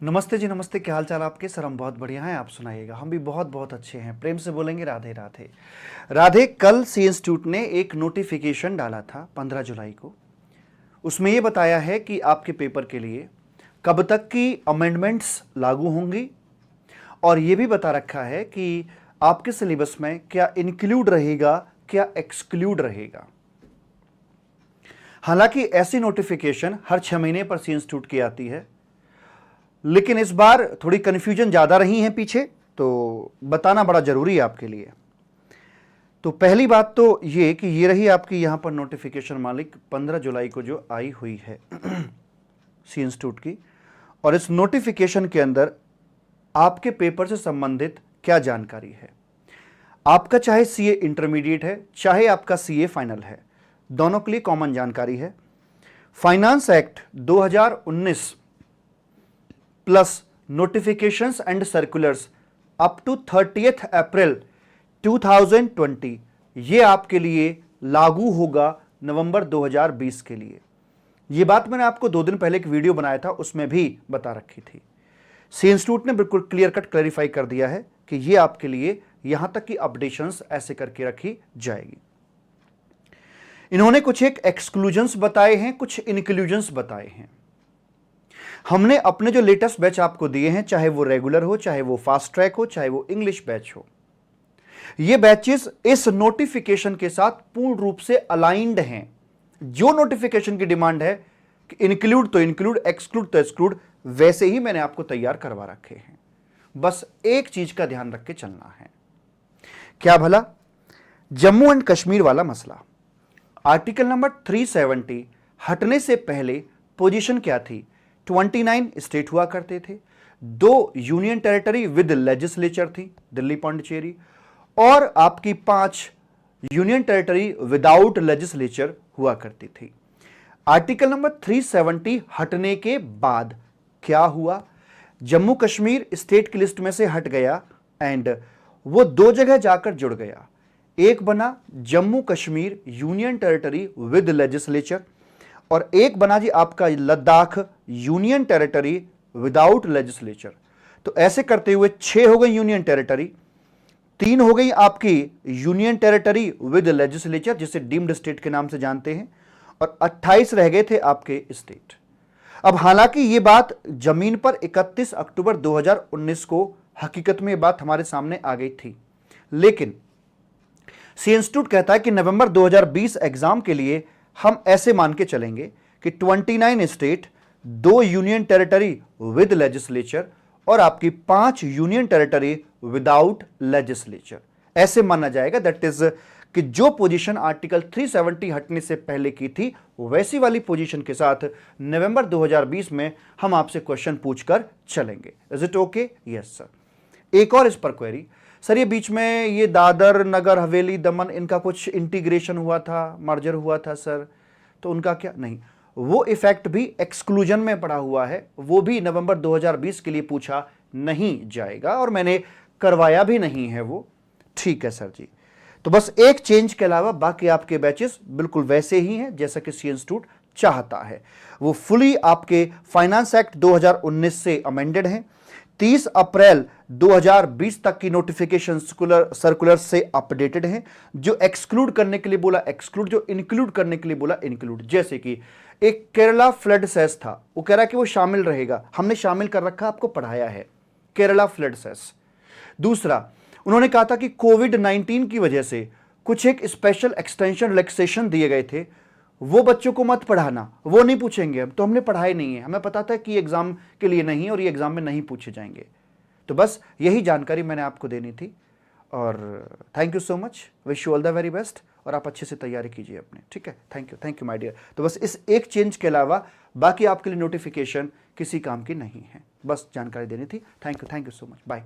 नमस्ते जी, नमस्ते। क्या हाल चाल आपके? सर हम बहुत बढ़िया हैं, आप सुनाइएगा। हम भी बहुत बहुत अच्छे हैं। प्रेम से बोलेंगे राधे राधे। राधे। कल सी इंस्टीट्यूट ने एक नोटिफिकेशन डाला था 15 जुलाई को। उसमें ये बताया है कि आपके पेपर के लिए कब तक की अमेंडमेंट्स लागू होंगी, और ये भी बता रखा है कि आपके सिलेबस में क्या इंक्लूड रहेगा, क्या एक्सक्लूड रहेगा। हालांकि ऐसी नोटिफिकेशन हर 6 महीने पर सी इंस्टीट्यूट की आती है, लेकिन इस बार थोड़ी कन्फ्यूजन ज़्यादा रही है पीछे, तो बताना बड़ा ज़रूरी है आपके लिए। तो पहली बात तो ये कि ये रही आपकी यहाँ पर नोटिफिकेशन मालिक 15 जुलाई को जो आई हुई है सी इंस्टीट्यूट की। और इस नोटिफिकेशन के अंदर आपके पेपर से संबंधित क्या जानकारी है। आपका चाहे सीए इंटरमीडिएट है, चाहे आपका सीए फाइनल है, दोनों के लिए कॉमन जानकारी है। Finance act 2019 plus notifications and circulars up to 30 April 2020 ये आपके लिए लागू होगा नवंबर 2020 के लिए। ये बात मैंने आपको 2 दिन पहले एक वीडियो बनाया था, उसमें भी बता रखी थी। सी इंस्टीट्यूट ने बिल्कुल क्लियर कट क्लैरिफाई कर दिया है कि ये आपके लिए यहां तक की अपडेशंस ऐसे करके रखी जाएगी। इन्होंने कुछ एक एक्सक्लूजन्स बताए हैं, कुछ इंक्लूजन्स बताए हैं। हमने अपने जो लेटेस्ट बैच आपको दिए हैं, चाहे वो रेगुलर हो, चाहे वो फास्ट ट्रैक हो, चाहे वो इंग्लिश बैच हो, ये बैचेस इस नोटिफिकेशन के साथ पूर्ण रूप से अलाइंड हैं। जो नोटिफिकेशन की डिमांड है कि इंक्लूड तो इंक्लूड, एक्सक्लूड तो एक्सक्लूड, वैसे ही मैंने आपको तैयार करवा रखे हैं। बस एक चीज का ध्यान रख के चलना है। क्या भला? जम्मू एंड कश्मीर वाला मसला। आर्टिकल नंबर 370 हटने से पहले पोजीशन क्या थी? 29 स्टेट हुआ करते थे, 2 यूनियन टेरिटरी विद लेजिस्लेचर थी, दिल्ली पौंडीचेरी, और आपकी 5 यूनियन टेरिटरी विदाउट लेजिस्लेचर हुआ करती थी। आर्टिकल नंबर 370 हटने के बाद क्या हुआ? जम्मू कश्मीर स्टेट की लिस्ट में से हट गया एंड वो 2 जगह जाकर जुड़ गया। एक बना Jammu Kashmir union territory with legislature, और एक बना जी आपका Ladakh union territory without legislature. तो ऐसे करते हुए 6 हो गई यूनियन टेरिटरी, 3 हो गई आपकी यूनियन टेरिटरी विद लेजिस्लेचर जिसे डीम्ड स्टेट के नाम से जानते हैं, और 28 रह गए थे आपके स्टेट। अब हालांकि ये बात जमीन पर 31 अक्टूबर 2019 को हकीकत में ये बात हमारे सामने आ गई थी, लेकिन सी इंस्टीट्यूट कहता है कि नवंबर 2020 एग्जाम के लिए हम ऐसे मान के चलेंगे कि 29 state, 2 union territory with legislature और आपकी 5 यूनियन टेरिटरी विदाउट लेजिस्लेचर, ऐसे माना जाएगा। दैट इज कि जो पोजीशन आर्टिकल 370 हटने से पहले की थी, वैसी वाली पोजीशन के साथ नवंबर 2020 में हम आपसे क्वेश्चन पूछकर चलेंगे। Is it okay? Yes sir. एक और इस पर क्वेरी, सर ये बीच में ये दादर नगर हवेली दमन इनका कुछ इंटीग्रेशन हुआ था, मर्जर हुआ था सर, तो उनका क्या? नहीं, वो इफेक्ट भी एक्सक्लूजन में पड़ा हुआ है, वो भी नवंबर 2020 के लिए पूछा नहीं जाएगा, और मैंने करवाया भी नहीं है वो। ठीक है सर जी। तो बस एक चेंज के अलावा बाकी आपके बैचेस बिल्कुल वैसे ही हैं जैसा कि सी इंस्टीट्यूट चाहता है। वो फुली आपके फाइनेंस एक्ट 2019 से अमेंडेड हैं, 30 अप्रैल 2020 तक की नोटिफिकेशन सर्कुलर से अपडेटेड हैं। जो एक्सक्लूड करने के लिए बोला एक्सक्लूड, जो इंक्लूड करने के लिए बोला इंक्लूड। जैसे कि एक केरला फ्लड सेस था, वो कह रहा कि वो शामिल रहेगा, हमने शामिल कर रखा, आपको पढ़ाया है केरला फ्लड सेस। दूसरा, उन्होंने कहा था कि कोविड-19 की वजह से कुछ एक स्पेशल एक्सटेंशन रिलैक्सेशन दिए गए थे, वो बच्चों को मत पढ़ाना, वो नहीं पूछेंगे। तो हमने पढ़ाए नहीं है, हमें पता था कि एग्जाम के लिए नहीं और ये एग्जाम में नहीं पूछे जाएंगे। तो बस यही जानकारी मैंने आपको देनी थी, और thank you so much, wish you all the very best, और आप अच्छे से तैयारी कीजिए अपने। ठीक है, थैंक यू माय डियर। तो बस इस एक चेंज के अलावा बाकी आपके लिए नोटिफिकेशन किसी काम की नहीं है, बस जानकारी देनी थी। Thank you so much, bye.